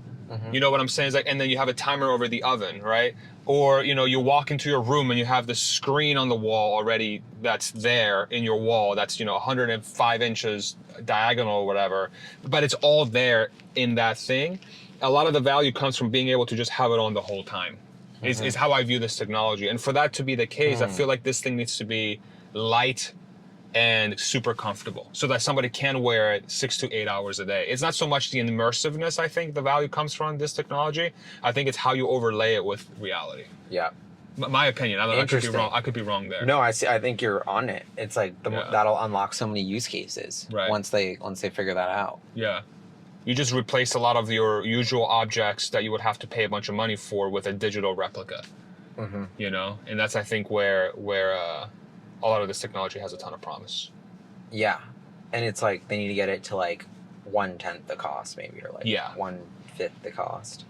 you know what I'm saying? It's like, and then you have a timer over the oven, right? Or, you know, you walk into your room and you have the screen on the wall already that's there in your wall that's, you know, 105 inches diagonal or whatever, but it's all there in that thing. A lot of the value comes from being able to just have it on the whole time, is how I view this technology. And for that to be the case, I feel like this thing needs to be light and super comfortable so that somebody can wear it 6 to 8 hours a day. It's not so much the immersiveness I think the value comes from this technology. I think it's how you overlay it with reality. Yeah. My opinion. I could be wrong. I could be wrong there. No, I see. I think you're on it. It's like that'll unlock so many use cases once they figure that out. Yeah. You just replace a lot of your usual objects that you would have to pay a bunch of money for with a digital replica. You know, and that's I think where a lot of this technology has a ton of promise. Yeah. And it's like they need to get it to like 1/10 the cost maybe, or like 1/5 the cost.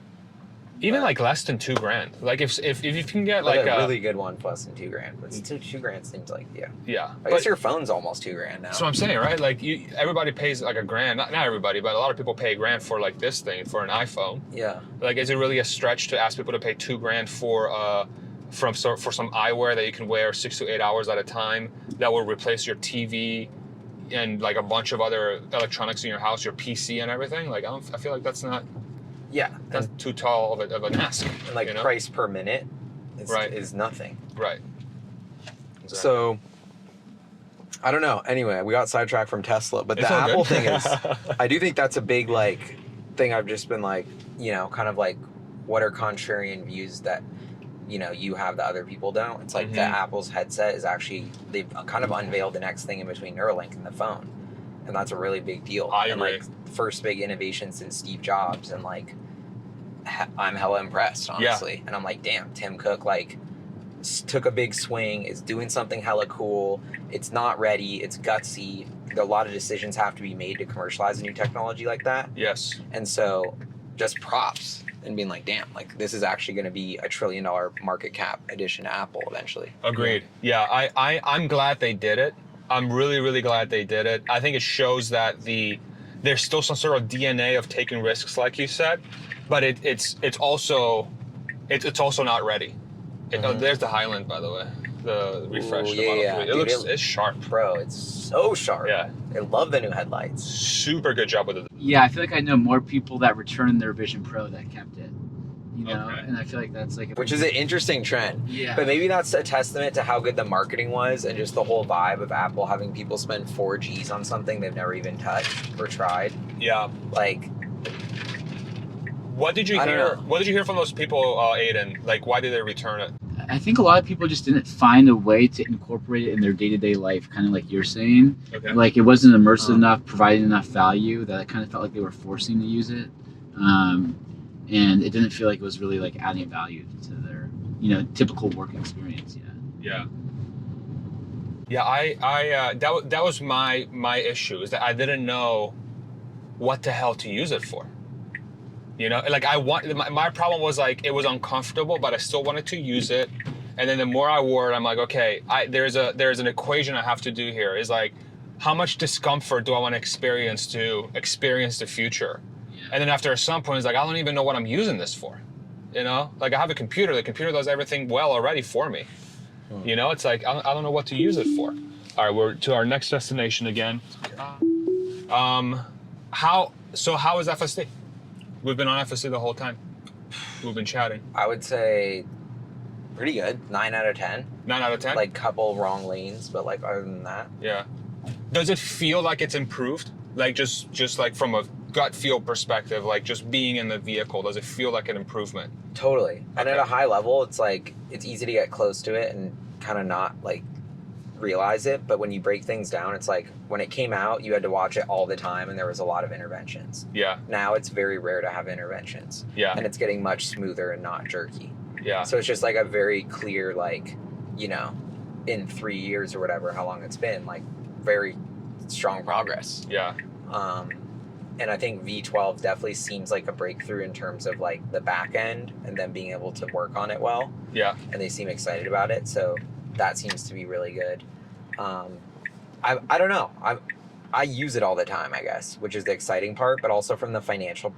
Even like less than $2,000. Like if you can get like a really good one less than $2,000. But still $2,000 seems like I guess your phone's almost $2,000 now. That's what I'm saying, right? Like everybody pays like $1,000. Not everybody, but a lot of people pay $1,000 for like this thing, for an iPhone. Yeah. Like is it really a stretch to ask people to pay $2,000 for some eyewear that you can wear 6 to 8 hours at a time that will replace your TV and like a bunch of other electronics in your house, your PC and everything? Like I feel like that's not that's too tall of an ask. And like price per minute is nothing. Right. Exactly. So I don't know. Anyway, we got sidetracked from Tesla, but the Apple thing is I do think that's a big like thing. I've just been like, you know, kind of like what are contrarian views that you know you have that other people don't. It's like the Apple's headset is actually, they've kind of unveiled the next thing in between Neuralink and the phone, and that's a really big deal. And like first big innovation since Steve Jobs, and like I'm hella impressed, honestly. And I'm like, damn, Tim Cook like took a big swing, is doing something hella cool. It's not ready, it's gutsy. A lot of decisions have to be made to commercialize a new technology like that. Yes. And so just props, and being like, damn, like this is actually going to be $1 trillion market cap addition to Apple eventually. Agreed. Yeah, I'm glad they did it. I'm really, really glad they did it. I think it shows that there's still some sort of DNA of taking risks, like you said, but it's also not ready. There's the Highland, by the way. The refresh. Ooh, the Model 3. Dude, it's sharp. Bro, it's so sharp. Yeah. I love the new headlights. Super good job with it. Yeah, I feel like I know more people that returned their Vision Pro that kept it. You know, and I feel like that's like which is an interesting trend. Yeah. But maybe that's a testament to how good the marketing was and just the whole vibe of Apple having people spend 4 Gs on something they've never even touched or tried. Yeah. Like, what did you hear? What did you hear from those people, Aiden? Like, why did they return it? I think a lot of people just didn't find a way to incorporate it in their day-to-day life, kind of like you're saying. Okay. Like it wasn't immersive enough, providing enough value that I kind of felt like they were forcing to use it. And it didn't feel like it was really like adding value to their, you know, typical work experience. Yeah. That was my issue, is that I didn't know what the hell to use it for. You know, like my problem was like it was uncomfortable, but I still wanted to use it. And then the more I wore it, I'm like, okay, there's an equation I have to do here. Is like, how much discomfort do I want to experience the future? Yeah. And then after some point, it's like, I don't even know what I'm using this for. You know, like I have a computer. The computer does everything well already for me. You know, it's like I don't know what to use it for. All right, we're to our next destination again. How is FSD? We've been on FSD the whole time. We've been chatting. I would say pretty good. 9 out of 10. 9 out of 10? Like couple wrong lanes, but like other than that. Yeah. Does it feel like it's improved? Like just like from a gut feel perspective, like just being in the vehicle, does it feel like an improvement? Totally. And at a high level, it's like it's easy to get close to it and kind of not like realize it, but when you break things down, it's like when it came out, you had to watch it all the time and there was a lot of interventions. Yeah. Now it's very rare to have interventions. Yeah. And it's getting much smoother and not jerky. Yeah. So it's just like a very clear, like, you know, in 3 years or whatever, how long it's been, like very strong progress. Yeah. And I think V12 definitely seems like a breakthrough in terms of like the back end and then being able to work on it well. Yeah. And they seem excited about it. So that seems to be really good. I don't know. I use it all the time, I guess, which is the exciting part. But also from the financial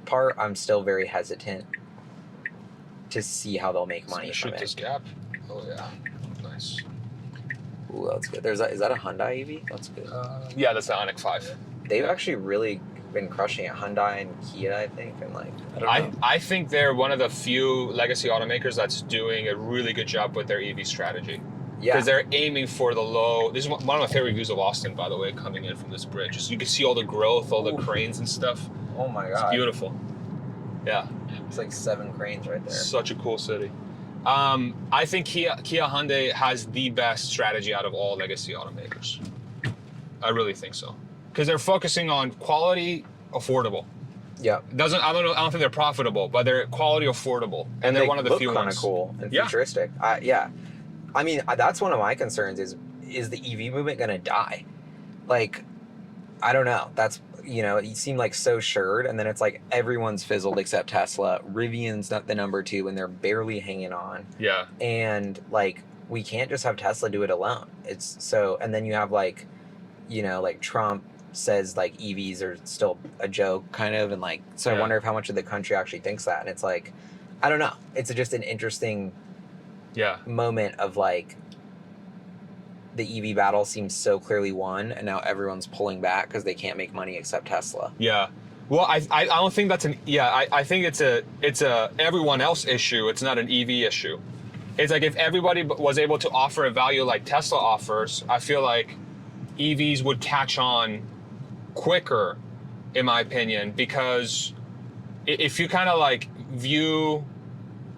part, I'm still very hesitant to see how they'll make money from Shoot it. this gap. Oh yeah. Nice. Ooh, that's good. Is that a Hyundai EV? That's good. Yeah, that's the Ioniq 5. They've actually really been crushing it. Hyundai and Kia, I think, and like I don't know. I think they're one of the few legacy automakers that's doing a really good job with their EV strategy. Yeah. Because they're aiming for the low. This is one of my favorite views of Austin, by the way, coming in from this bridge. Just you can see all the growth, all the cranes and stuff. Oh my It's god. beautiful. Yeah. It's like 7 cranes right there. Such a cool city. I think Kia Hyundai has the best strategy out of all legacy automakers. I really think so. Because they're focusing on quality, affordable. Yeah. I don't think they're profitable, but they're quality, affordable, and they're one of the few kind ones. of cool and Yeah. futuristic. Yeah. I mean, that's one of my concerns is the EV movement going to die? Like, I don't know. That's, you know, it seemed like so sure, and then it's like everyone's fizzled except Tesla. Rivian's not the number 2, and they're barely hanging on. Yeah. And like, we can't just have Tesla do it alone. It's so, and then you have like, you know, like Trump says like EVs are still a joke kind of, and like, so I wonder if how much of the country actually thinks that. And it's like, I don't know. It's just an interesting moment of like, the EV battle seems so clearly won, and now everyone's pulling back because they can't make money except Tesla. Yeah. Well, I don't think that's I think it's a everyone else issue. It's not an EV issue. It's like if everybody was able to offer a value like Tesla offers, I feel like EVs would catch on quicker, in my opinion, because if you kind of like view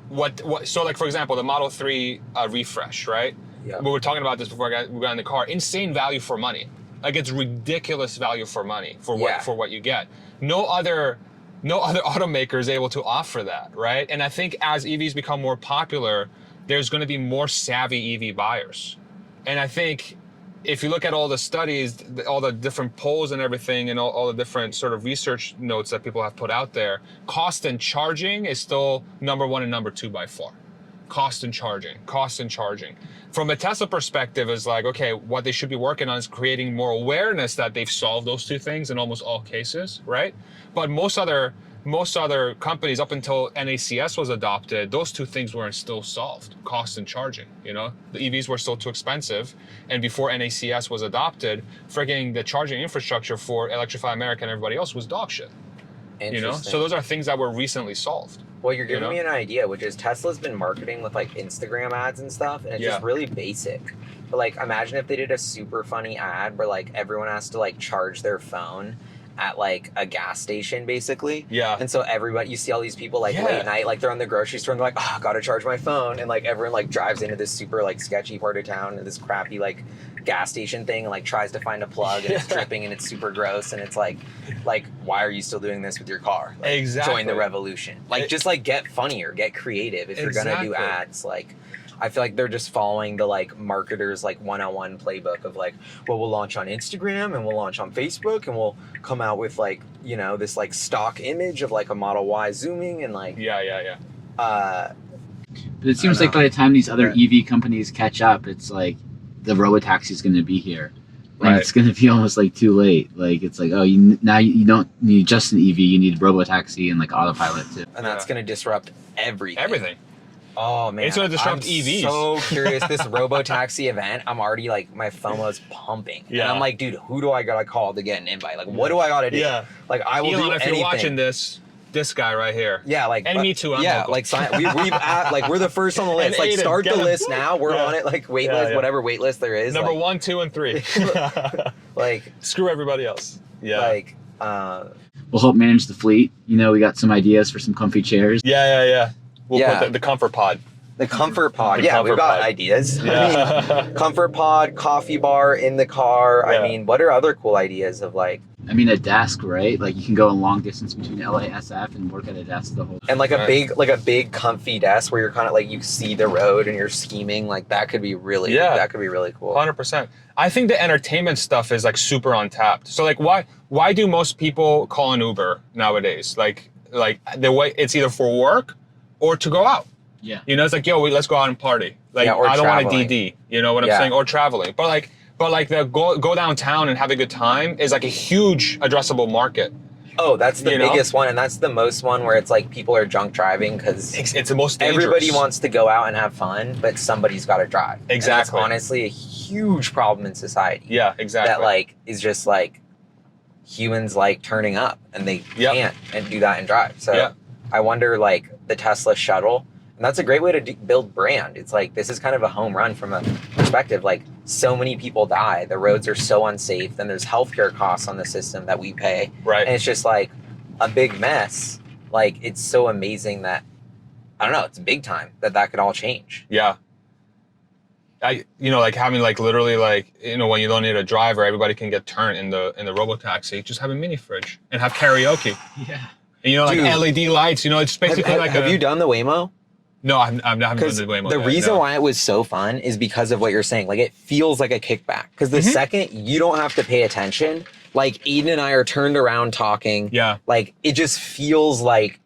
what so like for example the Model 3 refresh, right? Yeah. We were talking about this before we got in the car. Insane value for money. Like it's ridiculous value for money for what you get. No other automaker is able to offer that, right? And I think as EVs become more popular, there's going to be more savvy EV buyers. And I think if you look at all the studies, all the different polls and everything, and all the different sort of research notes that people have put out there, cost and charging is still number 1 and number 2 by far. Cost and charging. From a Tesla perspective, is like, okay, what they should be working on is creating more awareness that they've solved those 2 things in almost all cases, right? But most other companies, up until NACS was adopted, those 2 things weren't still solved. Cost and charging, you know? The EVs were still too expensive. And before NACS was adopted, frigging the charging infrastructure for Electrify America and everybody else was dog shit. You know? So those are things that were recently solved. Well, you're giving me an idea, which is Tesla's been marketing with like Instagram ads and stuff, and it's just really basic. But like, imagine if they did a super funny ad where like everyone has to like charge their phone at like a gas station, basically. Yeah. And so everybody, you see all these people like late night, like they're on the grocery store and they're like, oh, gotta charge my phone. And like everyone like drives into this super like sketchy part of town and this crappy like gas station thing and like tries to find a plug and it's dripping and it's super gross. And it's like, why are you still doing this with your car? Like, exactly. Join the revolution. Like, just like get funnier, get creative. If you're gonna do ads, like, I feel like they're just following the like marketers like 101 playbook of like, well, we'll launch on Instagram and we'll launch on Facebook and we'll come out with like, you know, this like stock image of like a Model Y zooming and like but it seems like by the time these other EV companies catch up, it's like the Robotaxi is going to be here. And it's going to be almost like too late. Like it's like, oh, now you don't need just an EV, you need Robotaxi and like autopilot too. And that's going to disrupt everything. Oh man, it's going to disrupt EVs. So curious. This Robotaxi event, I'm already like my FOMO's pumping. And I'm like, dude, who do I gotta call to get an invite? Like, what do I gotta do? Yeah. Like, I will Elon, do if anything. you're watching this guy right here. Yeah, like, and me too. I'm yeah, local. like we've like we're the first on the list. Like, Aiden, start the list now. We're on it. Like, wait list, whatever wait list there is. Number like, 1, 2, and 3. like, screw everybody else. Yeah. Like, we'll help manage the fleet. You know, we got some ideas for some comfy chairs. Yeah. We'll put the Comfort pod. The Comfort Pod. The Yeah, Comfort we've got Pod. ideas. Yeah. I mean, Comfort Pod, coffee bar in the car. Yeah. I mean, what are other cool ideas of like, I mean, a desk, right? Like you can go a long distance between LASF and work at a desk the whole. and like a Right. big comfy desk where you're kind of like, you see the road and you're scheming. Like that could be really, that could be really cool. 100%. I think the entertainment stuff is like super untapped. So like why do most people call an Uber nowadays? Like the way it's either for work or to go out. Yeah. You know, it's like, yo, let's go out and party. Like, Yeah, or I don't want traveling. to DD. You know what I'm Yeah. saying? Or traveling. But like the go downtown and have a good time is like a huge addressable market. Oh, that's the You know? biggest one, and that's the most one where it's like people are drunk driving because It's the most dangerous. everybody wants to go out and have fun, but somebody's got to drive. And Exactly. that's honestly a huge problem in society. Yeah, exactly. That like is just like humans like turning up and they Yep. can't and do that and drive. So Yeah. I wonder like the Tesla shuttle, and that's a great way to build brand. It's like this is kind of a home run from a perspective. Like so many people die, the roads are so unsafe, and there's healthcare costs on the system that we pay, Right. and it's just like a big mess. Like it's so amazing that I don't know. It's big time that could all change. Yeah. Like having like literally like, when you don't need a driver, everybody can get turned in the Robotaxi. Just have a mini fridge and have karaoke. Yeah. And like Dude. LED lights, it's basically Have you done the Waymo? No, I haven't done Because the Waymo the yet, reason no. why it was so fun is because of what you're saying. Like it feels like a kickback. Because the second you don't have to pay attention, like Eden and I are turned around talking. Yeah. Like it just feels like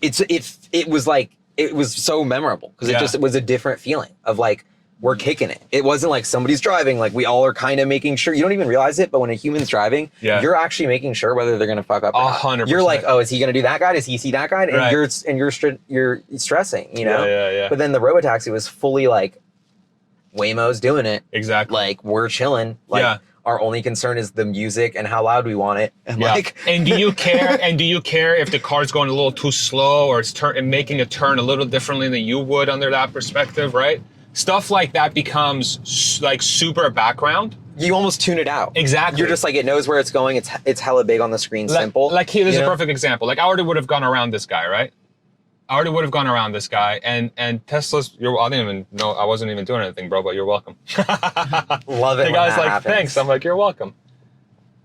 it was so memorable because Yeah. it was a different feeling of like we're kicking it. It wasn't like somebody's driving. Like we all are kind of making sure. You don't even realize it, but when a human's driving, Yeah. you're actually making sure whether they're gonna fuck up. Or not. 100%. You're like, oh, is he gonna do that guy? Does he see that guy? And Right. you're stressing. You know. Yeah. But then the Robotaxi was fully like, Waymo's doing it. Exactly. Like we're chilling. Like Yeah. our only concern is the music and how loud we want it. And Yeah. like, And do you care? And do you care if the car's going a little too slow or it's making a turn a little differently than you would under that perspective, right? Stuff like that becomes like super background. you almost tune it out. Exactly. You're just like, it knows where it's going. It's hella big on the screen. Simple. Like here's you a know? perfect example. Like I already would have gone around this guy, right? I already would have gone around this guy, and Tesla's. I didn't even know. I wasn't even doing anything, bro. But you're welcome. Love it. The when guy's that like, happens. thanks. I'm like, you're welcome.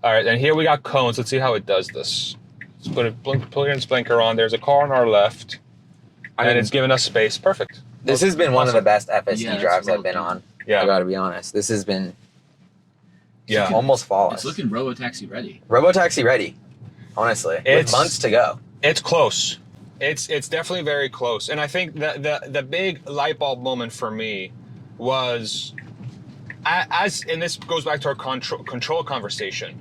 All right, and here we got cones. Let's see how it does this. Let's put a clearance blinker on. There's a car on our left, I and mean, it's giving us space. Perfect. this has been one of the Awesome. best FSD Yeah, that's drives well I've been done. on. I Yeah. gotta be honest. This has been Yeah. almost flawless. It's looking Robotaxi ready. Robotaxi ready. Honestly, with It's- months to go. It's close. It's definitely very close. And I think the big light bulb moment for me was and this goes back to our control conversation.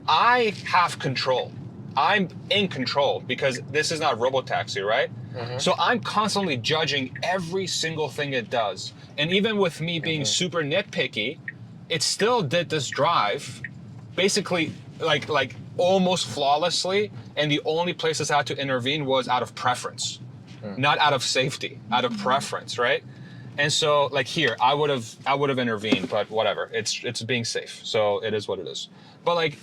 I have control. I'm in control because this is not Robotaxi, right? So I'm constantly judging every single thing it does. And even with me being super nitpicky, it still did this drive basically like almost flawlessly, and the only places I had to intervene was out of preference, not out of safety, out of preference, right? And so like here, I would have intervened, but whatever. It's being safe, so it is what it is. But like,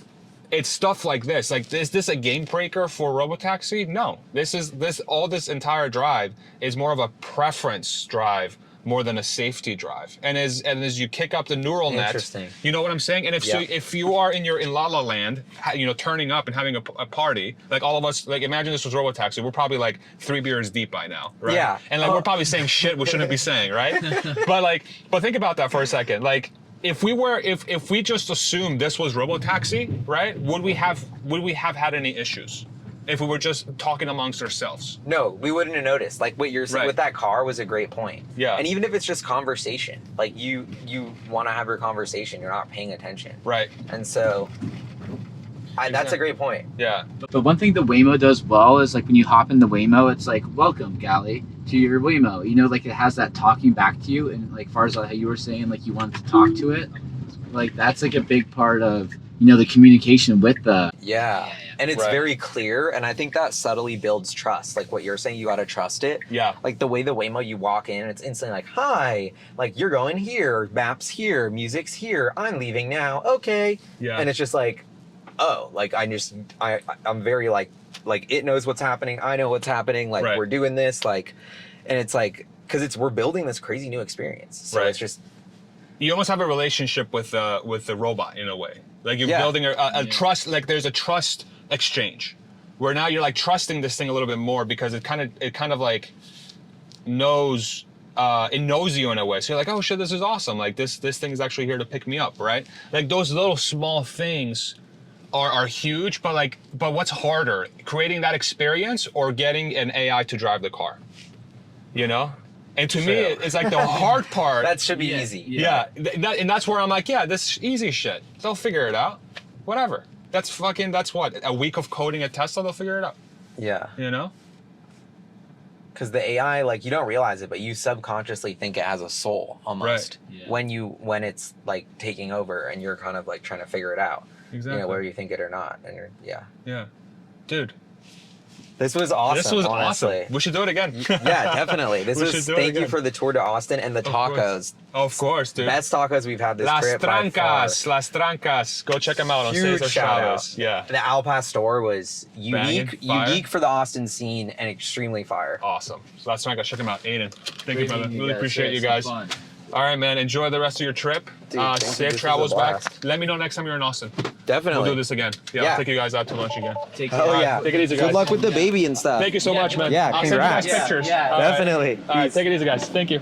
it's stuff like this. Like, is this a game breaker for Robotaxi? No. This entire drive is more of a preference drive more than a safety drive. And as you kick up the neural net, Interesting. you know what I'm saying? And if you are in La La Land, turning up and having a party, like all of us, like imagine this was Robotaxi, we're probably like 3 beers deep by now, right? Yeah. And like we're probably saying shit we shouldn't be saying, right? but think about that for a second. Like if we just assumed this was Robotaxi, right? Would we have had any issues if we were just talking amongst ourselves? No, we wouldn't have noticed. Like what you're saying Right. with that car was a great point. Yeah. And even if it's just conversation, like you want to have your conversation, you're not paying attention. Right. And so that's a great point. Yeah. But one thing the Waymo does well is like when you hop in the Waymo, it's like, welcome, Gali, to your Waymo. Like it has that talking back to you. And like Farzad, how you were saying, like you wanted to talk to it. Like that's like a big part of, the communication with the... Yeah. And it's Right. very clear. And I think that subtly builds trust. Like what you're saying, you got to trust it. Yeah. Like the way the Waymo, you walk in, it's instantly like, hi, like you're going here, maps here, music's here, I'm leaving now. Okay. Yeah. And it's just like, oh, like I'm very like it knows what's happening. I know what's happening. Like Right. we're doing this. Like, and it's like because we're building this crazy new experience. So it's just, you almost have a relationship with the robot in a way. Like you're building a trust. Like there's a trust exchange, where now you're like trusting this thing a little bit more because it kind of like knows. It knows you in a way. So you're like, oh shit, this is awesome. Like this thing is actually here to pick me up, right? Like those little small things are huge, but what's harder, creating that experience or getting an AI to drive the car? You know? And to me, it's like the hard part. that should be easy. Yeah. And that's where I'm like, yeah, this easy shit. They'll figure it out. Whatever. That's what? A week of coding at Tesla, they'll figure it out. Yeah. You know? Because the AI, like, you don't realize it, but you subconsciously think it has a soul almost when it's like taking over and you're kind of like trying to figure it out. Exactly. You know, whether you think it or not. And you're, Yeah. Dude. This was awesome. This was honestly. awesome. We should do it again. Yeah, definitely. Thank you for the tour to Austin and the tacos. Of course, dude. Best tacos we've had this trip. Las Trancas. Go check them out on Huge Cesar shout Chavez. out. Yeah. The Al Pastor was unique for the Austin scene and extremely fire. Awesome. So Las Trancas, check them out. Aiden. Thank you, brother. Really guys. appreciate you Some guys. fun. All right, man. Enjoy the rest of your trip. Dude, safe travels back. Let me know next time you're in Austin. Definitely. We'll do this again. Yeah, I'll take you guys out to lunch again. Take care. Oh yeah. Take it easy, guys. Good luck with the baby and stuff. Thank you so much, man. Yeah, I'll send you guys congrats. pictures. Yeah, All right. Definitely. All right, take it easy, guys. Thank you.